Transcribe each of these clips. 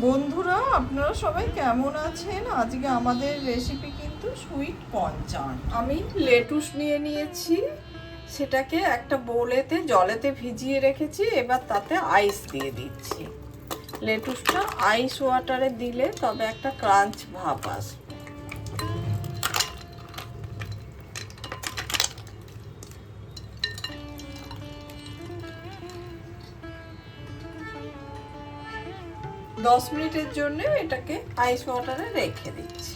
বন্ধুরা, আপনারা সবাই কেমন আছেন? আজকে আমাদের রেসিপি কিন্তু সুইট কর্ন চাট। আমি লেটুস নিয়ে নিয়েছি, সেটাকে একটা বোলেতে জলেতে ভিজিয়ে রেখেছি। এবার তাতে আইস দিয়ে দিচ্ছি। লেটুসটা আইস ওয়াটারে দিলে তবে একটা ক্রাঞ্চ ভাব আসবে। দশ মিনিটের জন্য এটাকে আইস ওয়াটারে রেখে দিচ্ছি।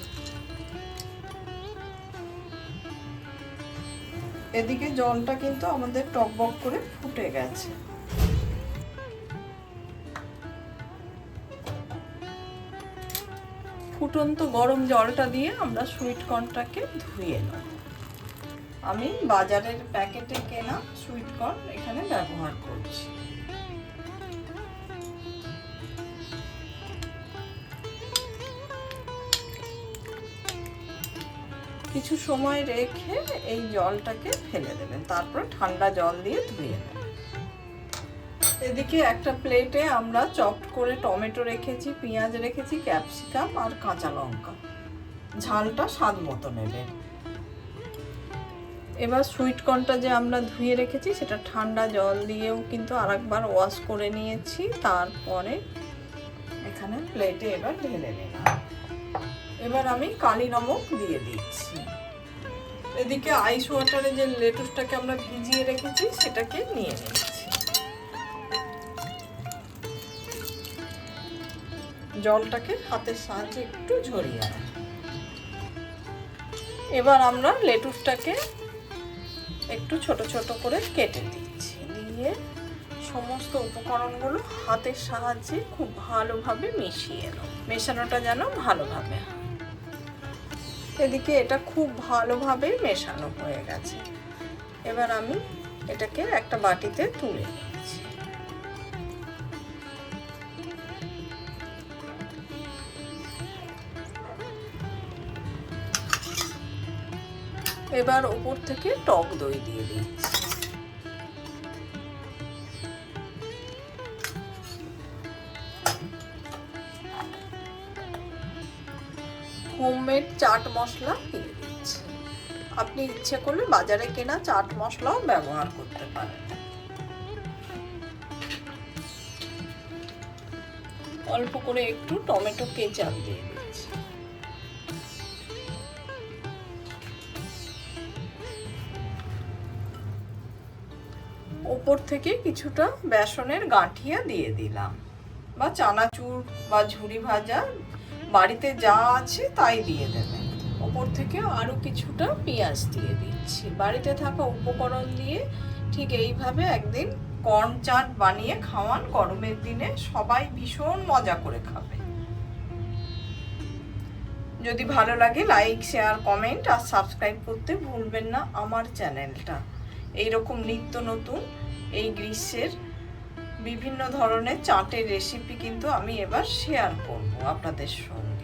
এদিকে জলটা কিন্তু আমাদের টকবক করে ফুটে গেছে। ফুটন্ত গরম জলটা দিয়ে আমরা সুইট কর্নটাকে ধুয়ে নেব। আমি বাজারের প্যাকেটে কেনা সুইট কর্ন এখানে ব্যবহার করছি। কিছু সময় রেখে এই জলটাকে ফেলে দেবেন, তারপর ঠান্ডা জল দিয়ে ধুয়ে নেবেন। এদিকে একটা প্লেটে আমরা চপড করে টমেটো রেখেছি, পেঁয়াজ রেখেছি, ক্যাপসিকাম আর কাঁচা লঙ্কা। ঝালটা স্বাদ মতো নেবেন। এবার সুইট কর্নটা যে আমরা ধুয়ে রেখেছি সেটা ঠান্ডা জল দিয়েও কিন্তু আরেকবার ওয়াশ করে নিয়েছি। তারপরে এখানে প্লেটে এবার ঢেলে নিলাম। এবার আমি কালি নমক দিয়ে দিচ্ছি। এদিকে আইস ওয়াটারে যে লেটুসটাকে আমরা ভিজিয়ে রেখেছি সেটাকে নিয়ে নিচ্ছি। জলটাকে হাতের সাহায্যে একটু ঝরিয়ে আনি। এবার আমরা লেটুসটাকে একটু ছোট ছোট করে কেটে দিচ্ছি। দিয়ে সমস্ত উপকরণগুলো হাতের সাহায্যে খুব ভালোভাবে মিশিয়ে নাও। মেশানোটা যেন ভালোভাবে। এদিকে এটা খুব ভালোভাবে মেশানো হয়ে গেছে। এবার আমি এটাকে একটা বাটিতে তুলে নিচ্ছি। এবার উপর থেকে টক দই দিয়ে দিচ্ছি। হোমমেড চাট মশলা দিয়ে দিচ্ছি। আপনি ইচ্ছে করলে বাজারে কেনা চাট মশলাও ব্যবহার করতে পারেন। অল্প করে একটু টমেটো কেচাপ দিয়ে দিচ্ছি। উপর থেকে কিছুটা বেসনের গাঁঠিয়া দিয়ে দিলাম, বা চানাচুর বা ঝুরি ভাজা বাড়িতে যা আছে তাই দিয়ে দেবেন। ওপর থেকে আরও কিছুটা পেঁয়াজ দিয়ে দিচ্ছি। বাড়িতে থাকা উপকরণ দিয়ে ঠিক এইভাবে একদিন কর্ন চাট বানিয়ে খাওয়ান। গরমের দিনে সবাই ভীষণ মজা করে খাবে। যদি ভালো লাগে লাইক, শেয়ার, কমেন্ট আর সাবস্ক্রাইব করতে ভুলবেন না আমার চ্যানেলটা। এইরকম নিত্য নতুন এই গ্রীষ্মের বিভিন্ন ধরনের চাটের রেসিপি কিন্তু আমি এবার শেয়ার করব আপনাদের সঙ্গে।